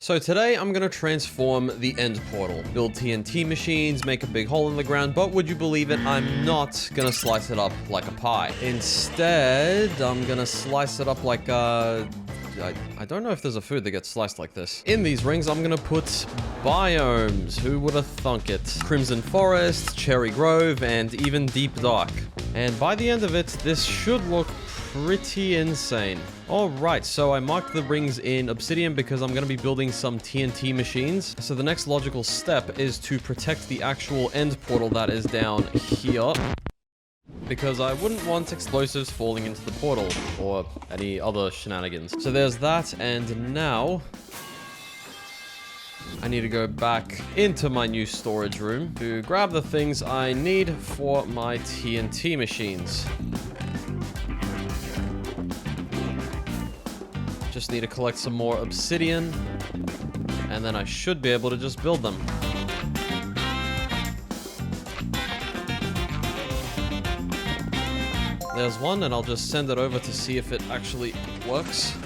So today I'm gonna transform the end portal, build TNT machines, make a big hole in the ground, but would you believe it, I'm not gonna slice it up like a pie. Instead, I'm gonna slice it up like a... I don't know if there's a food that gets sliced like this. In these rings, I'm gonna put biomes. Who would have thunk it? Crimson Forest, Cherry Grove, and even Deep Dark. And by the end of it, this should look pretty insane. Alright, so I marked the rings in obsidian because I'm going to be building some TNT machines. So the next logical step is to protect the actual end portal that is down here, because I wouldn't want explosives falling into the portal or any other shenanigans. So there's that, and now I need to go back into my new storage room to grab the things I need for my TNT machines. Just need to collect some more obsidian, and then I should be able to just build them. There's one, and I'll just send it over to see if it actually works.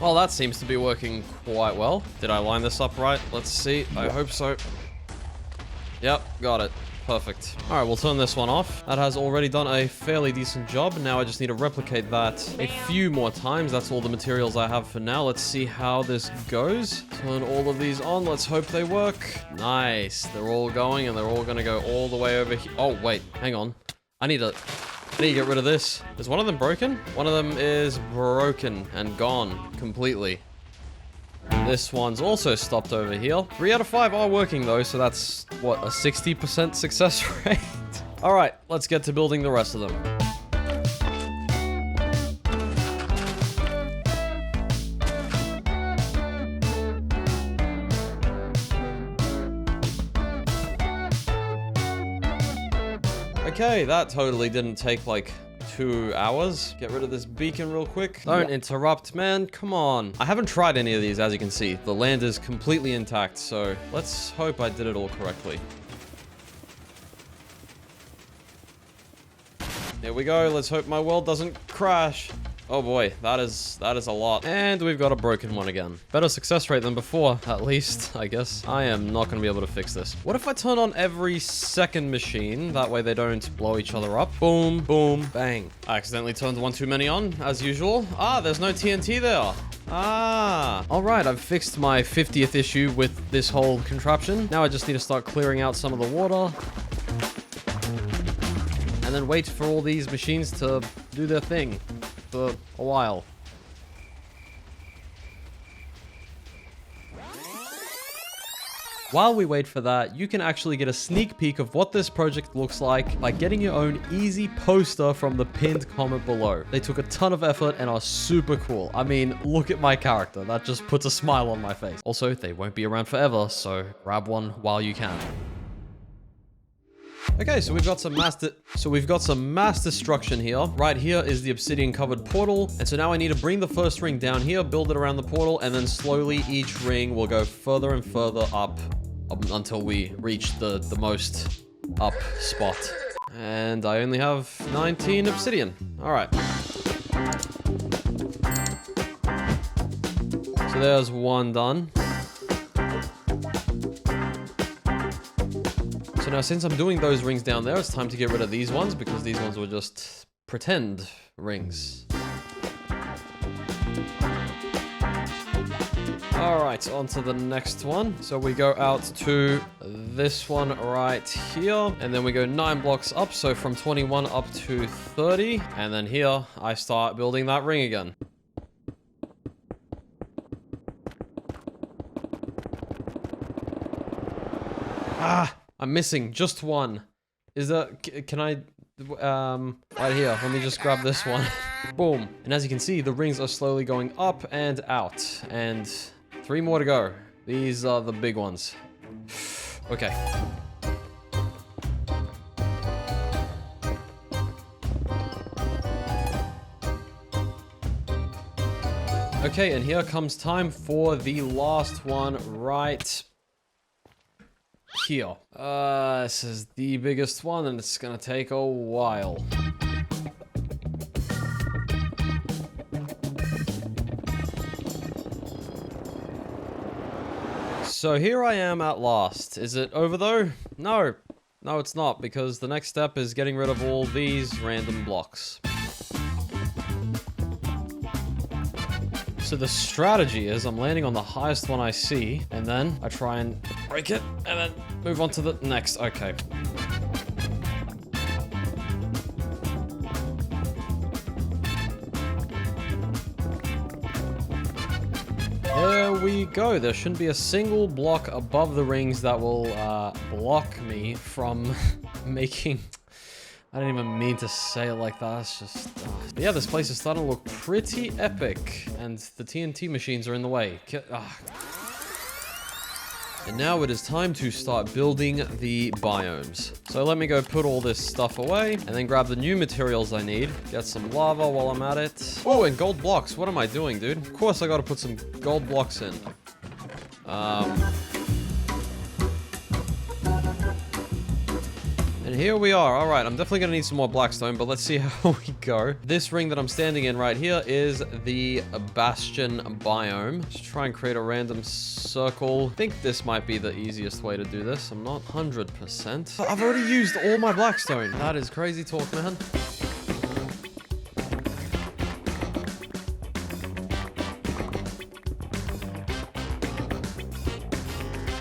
Well, that seems to be working quite well. Did I line this up right? Let's see. I hope so. Yep, got it. Perfect. Alright, we'll turn this one off. That has already done a fairly decent job. Now I just need to replicate that a few more times. That's all the materials I have for now. Let's see how this goes. Turn all of these on. Let's hope they work. Nice. They're all going, and they're all going to go all the way over here. Oh, wait. Hang on. I need to get rid of this. Is one of them broken? One of them is broken and gone completely. This one's also stopped over here. 3 out of 5 are working though, so that's, what, a 60% success rate? Alright, let's get to building the rest of them. Okay, that totally didn't take like 2 hours. Get rid of this beacon real quick. Don't interrupt, man. Come on. I haven't tried any of these, as you can see. The land is completely intact, so let's hope I did it all correctly. There we go. Let's hope my world doesn't crash. Oh boy, that is a lot. And we've got a broken one again. Better success rate than before, at least, I guess. I am not going to be able to fix this. What if I turn on every second machine? That way they don't blow each other up. Boom, boom, bang. I accidentally turned one too many on, as usual. Ah, there's no TNT there. Ah. Alright, I've fixed my 50th issue with this whole contraption. Now I just need to start clearing out some of the water. And then wait for all these machines to do their thing for a while. While we wait for that, you can actually get a sneak peek of what this project looks like by getting your own easy poster from the pinned comment below. They took a ton of effort and are super cool. I mean, look at my character. That just puts a smile on my face. Also, they won't be around forever, so grab one while you can. Okay, so we've got some mass destruction here. Right here is the obsidian covered portal. And so now I need to bring the first ring down here, build it around the portal, and then slowly each ring will go further and further up until we reach the most up spot. And I only have 19 obsidian. All right. So there's one done. So now, since I'm doing those rings down there, it's time to get rid of these ones, because these ones were just pretend rings. Alright, on to the next one. So we go out to this one right here, and then we go 9 blocks up, so from 21 up to 30. And then here, I start building that ring again. Ah! I'm missing just one. Is that... Can I... right here. Let me just grab this one. Boom. And as you can see, the rings are slowly going up and out. And 3 more to go. These are the big ones. Okay. Okay, and here comes time for the last one right here. This is the biggest one, and it's gonna take a while. so here I am at last. Is it over though? No. No, it's not, because the next step is getting rid of all these random blocks. So the strategy is I'm landing on the highest one I see, and then I try and break it, and then move on to the next. Okay. There we go. There shouldn't be a single block above the rings that will block me from making... I didn't even mean to say it like that. It's just... But yeah, this place is starting to look pretty epic. And the TNT machines are in the way. And now it is time to start building the biomes. So let me go put all this stuff away and then grab the new materials I need. Get some lava while I'm at it. Oh, and gold blocks. What am I doing, dude? Of course I gotta put some gold blocks in. And here we are. All right, I'm definitely gonna need some more blackstone, but let's see how we go. This ring that I'm standing in right here is the Bastion biome. Just try and create a random circle. I think this might be the easiest way to do this. I'm not 100%. I've already used all my blackstone. That is crazy talk, man.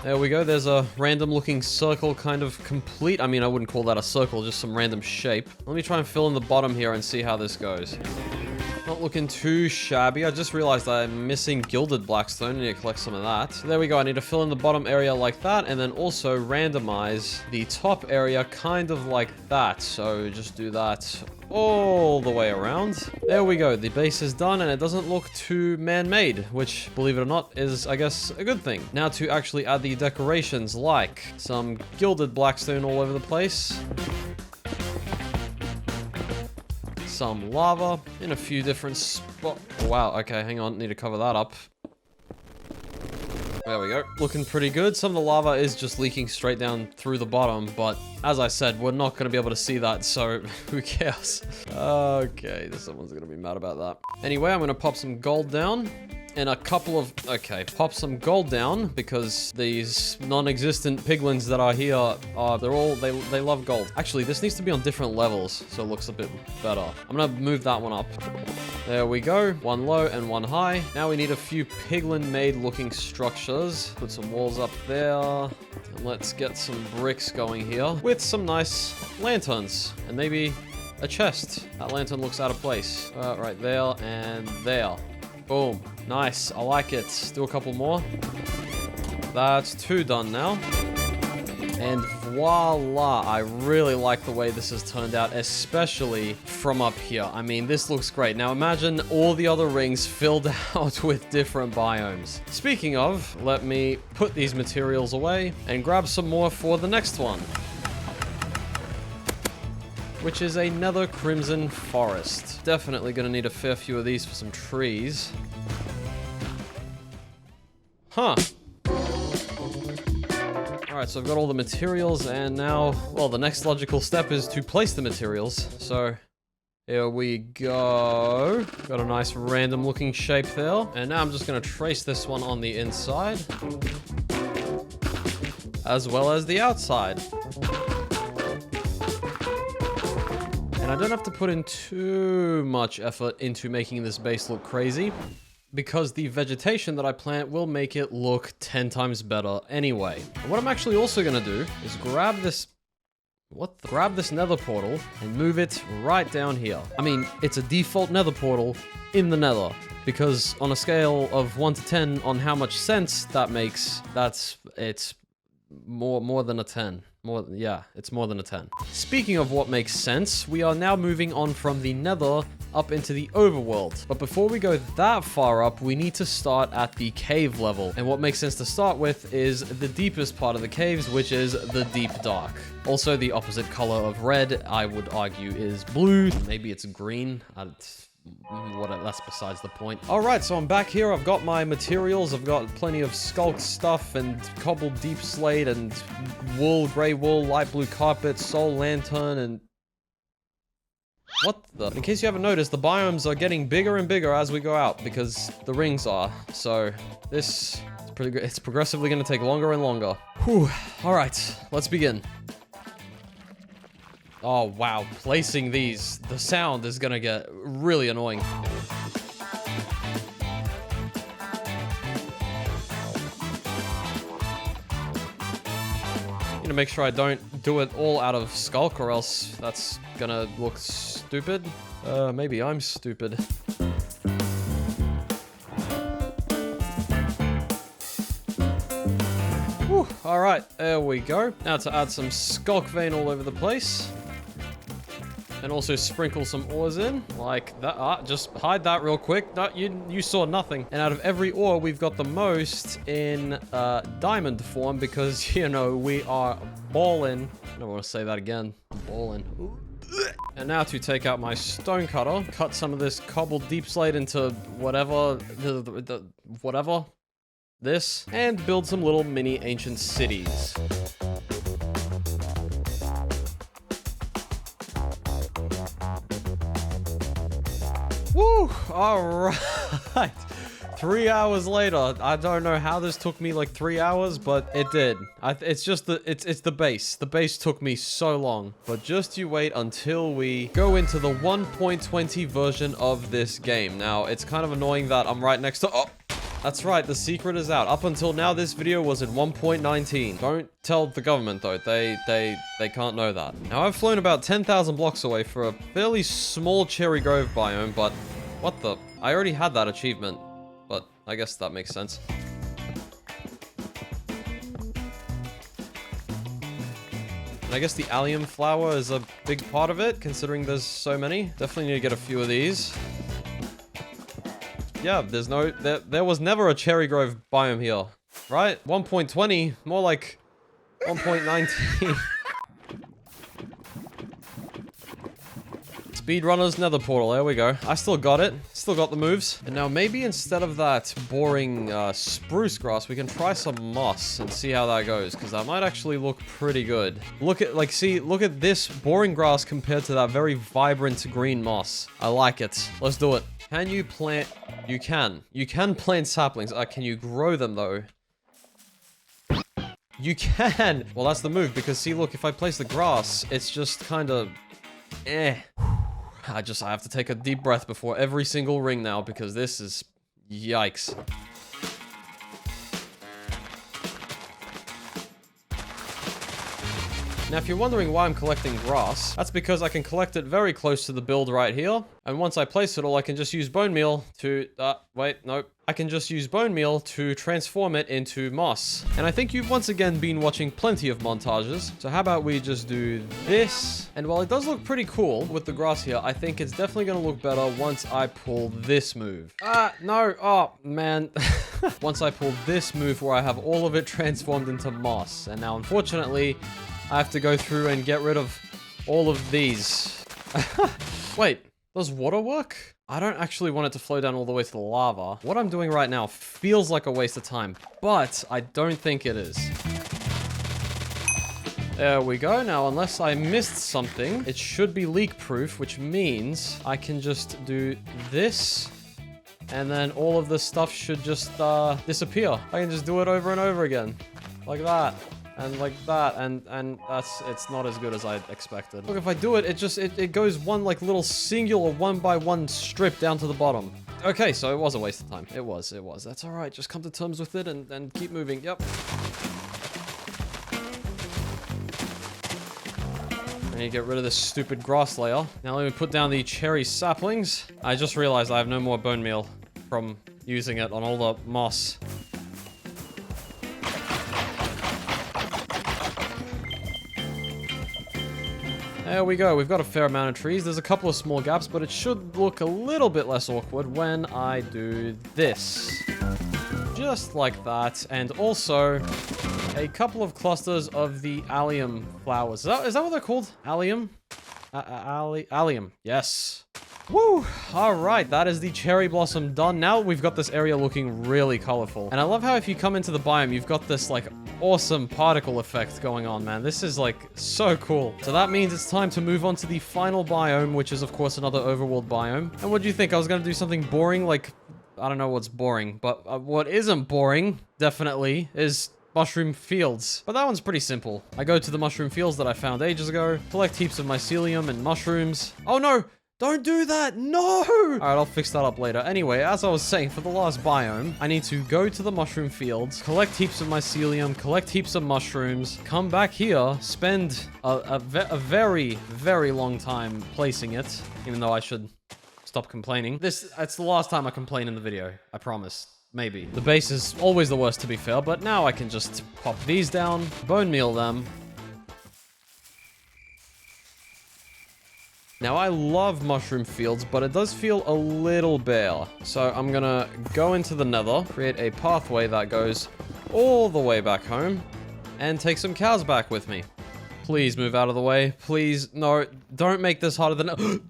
There we go, there's a random looking circle kind of complete. I mean, I wouldn't call that a circle, just some random shape. Let me try and fill in the bottom here and see how this goes. Not looking too shabby. I just realized I'm missing gilded blackstone. I need to collect some of that. So there we go, I need to fill in the bottom area like that and then also randomize the top area kind of like that. So just do that all the way around. There we go. The base is done and it doesn't look too man-made, which, believe it or not, is, I guess, a good thing. Now to actually add the decorations, like some gilded blackstone all over the place. Some lava in a few different spots. Wow, okay, hang on. Need to cover that up. There we go. Looking pretty good. Some of the lava is just leaking straight down through the bottom, but as I said, we're not going to be able to see that, so who cares? Okay, someone's going to be mad about that. Anyway, I'm going to pop some gold down. And a couple of... Okay, pop some gold down, because these non-existent piglins that are here are... They love gold. Actually, this needs to be on different levels, so it looks a bit better. I'm gonna move that one up. There we go. One low and one high. Now we need a few piglin-made looking structures. Put some walls up there. And let's get some bricks going here with some nice lanterns. And maybe a chest. That lantern looks out of place. Right there and there. Boom. Nice. I like it. Do a couple more. That's 2 done now. And voila. I really like the way this has turned out, especially from up here. I mean, this looks great. Now imagine all the other rings filled out with different biomes. Speaking of, let me put these materials away and grab some more for the next one, which is a nether crimson forest. Definitely gonna need a fair few of these for some trees. Huh. Alright, so I've got all the materials, and now, well, the next logical step is to place the materials. So, here we go. Got a nice random looking shape there. And now I'm just gonna trace this one on the inside, as well as the outside. And I don't have to put in too much effort into making this base look crazy, because the vegetation that I plant will make it look 10 times better anyway. And what I'm actually also gonna do is grab this... grab this nether portal and move it right down here. I mean, it's a default nether portal in the nether, because on a scale of 1 to 10 on how much sense that makes, it's more than a 10. Yeah, it's more than a 10. Speaking of what makes sense, we are now moving on from the nether up into the overworld. But before we go that far up, we need to start at the cave level. And what makes sense to start with is the deepest part of the caves, which is the deep dark. Also, the opposite color of red, I would argue, is blue. Maybe it's green. That's besides the point. All right, so I'm back here. I've got my materials. I've got plenty of skulk stuff and cobbled deep slate and wool, gray wool, light blue carpet, soul lantern, and... What the? In case you haven't noticed, the biomes are getting bigger and bigger as we go out, because the rings are. So this is It's progressively going to take longer and longer. Whew. All right, let's begin. Oh, wow. Placing these, the sound is going to get really annoying. To make sure I don't do it all out of skulk, or else that's gonna look stupid. Maybe I'm stupid. Whew, all right, there we go. Now to add some skulk vein all over the place. And also sprinkle some ores in, like that. Just hide that real quick. No, you saw nothing. And out of every ore, we've got the most in diamond form because, you know, we are balling. I don't want to say that again. Balling. And now to take out my stone cutter, cut some of this cobbled deep slate into whatever, whatever, this, and build some little mini ancient cities. Woo! All right. 3 hours later. I don't know how this took me like 3 hours, but it did. It's just it's the base. The base took me so long. But just you wait until we go into the 1.20 version of this game. Now, it's kind of annoying that I'm right next to... Oh! That's right, the secret is out. Up until now, this video was in 1.19. Don't tell the government, though. They can't know that. Now, I've flown about 10,000 blocks away for a fairly small Cherry Grove biome, but what the... I already had that achievement, but I guess that makes sense. And I guess the allium flower is a big part of it, considering there's so many. Definitely need to get a few of these. Yeah, there's no... There was never a Cherry Grove biome here, right? 1.20, more like 1.19. Speedrunner's nether portal, there we go. I still got it. Still got the moves. And now maybe instead of that boring spruce grass, we can try some moss and see how that goes, because that might actually look pretty good. Look at, like, see, look at this boring grass compared to that very vibrant green moss. I like it. Let's do it. Can you plant... You can. You can plant saplings. Can you grow them, though? You can! Well, that's the move, because see, look, if I place the grass, it's just kind of... Eh. I have to take a deep breath before every single ring now, because this is... Yikes. Now, if you're wondering why I'm collecting grass, that's because I can collect it very close to the build right here. And once I place it all, I can just use bone meal to... wait, nope. I can just use bone meal to transform it into moss. And I think you've once again been watching plenty of montages. So how about we just do this? And while it does look pretty cool with the grass here, I think it's definitely going to look better once I pull this move. No. Oh, man. Once I pull this move where I have all of it transformed into moss. And now, unfortunately... I have to go through and get rid of all of these. Wait, does water work? I don't actually want it to flow down all the way to the lava. What I'm doing right now feels like a waste of time, but I don't think it is. There we go. Now, unless I missed something, it should be leak-proof, which means I can just do this, and then all of this stuff should just disappear. I can just do it over and over again, like that. And like that, and it's not as good as I expected. Look, if I do it, it goes one like little singular 1x1 strip down to the bottom. Okay, so it was a waste of time. It was. That's all right. Just come to terms with it and keep moving. Yep. I need to get rid of this stupid grass layer. Now let me put down the cherry saplings. I just realized I have no more bone meal from using it on all the moss. There we go, we've got a fair amount of trees. There's a couple of small gaps, but it should look a little bit less awkward when I do this. Just like that, and also a couple of clusters of the allium flowers. Is that what they're called? Allium? Allium, yes. Woo! Alright, that is the cherry blossom done. Now we've got this area looking really colorful. And I love how if you come into the biome, you've got this, like, awesome particle effect going on, man. This is, like, so cool. So that means it's time to move on to the final biome, which is, of course, another overworld biome. And what do you think? I was gonna do something boring, like I don't know what's boring, but what isn't boring, definitely, is mushroom fields. But that one's pretty simple. I go to the mushroom fields that I found ages ago, collect heaps of mycelium and mushrooms. Oh no! Don't do that! No! Alright, I'll fix that up later. Anyway, as I was saying, for the last biome, I need to go to the mushroom fields, collect heaps of mycelium, collect heaps of mushrooms, come back here, spend a very, very long time placing it, even though I should stop complaining. That's the last time I complain in the video. I promise. Maybe. The base is always the worst, to be fair, but now I can just pop these down, bone meal them. Now, I love mushroom fields, but it does feel a little bare. So I'm gonna go into the nether, create a pathway that goes all the way back home, and take some cows back with me. Please move out of the way. Please, no, don't make this harder than...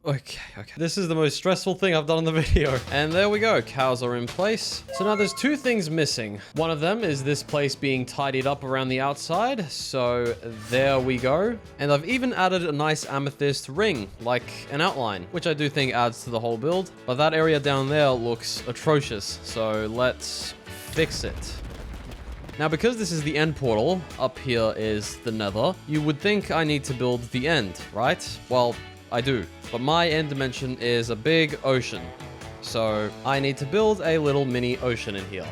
Okay. This is the most stressful thing I've done in the video. And there we go. Cows are in place. So now there's two things missing. One of them is this place being tidied up around the outside. So there we go. And I've even added a nice amethyst ring, like an outline, which I do think adds to the whole build. But that area down there looks atrocious. So let's fix it. Now, because this is the end portal, up here is the nether, you would think I need to build the end, right? Well, I do. But my end dimension is a big ocean. So I need to build a little mini ocean in here.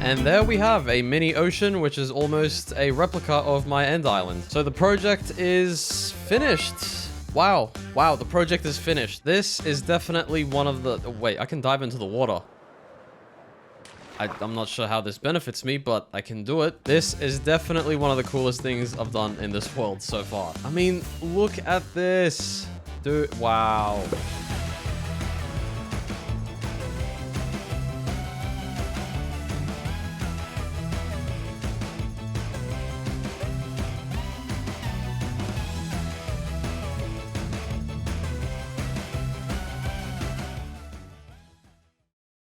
And there we have a mini ocean, which is almost a replica of my end island. So the project is finished. Wow, the project is finished. This is definitely one of the... Wait, I can dive into the water. I'm not sure how this benefits me, but I can do it. This is definitely one of the coolest things I've done in this world so far. I mean, look at this. Dude, wow.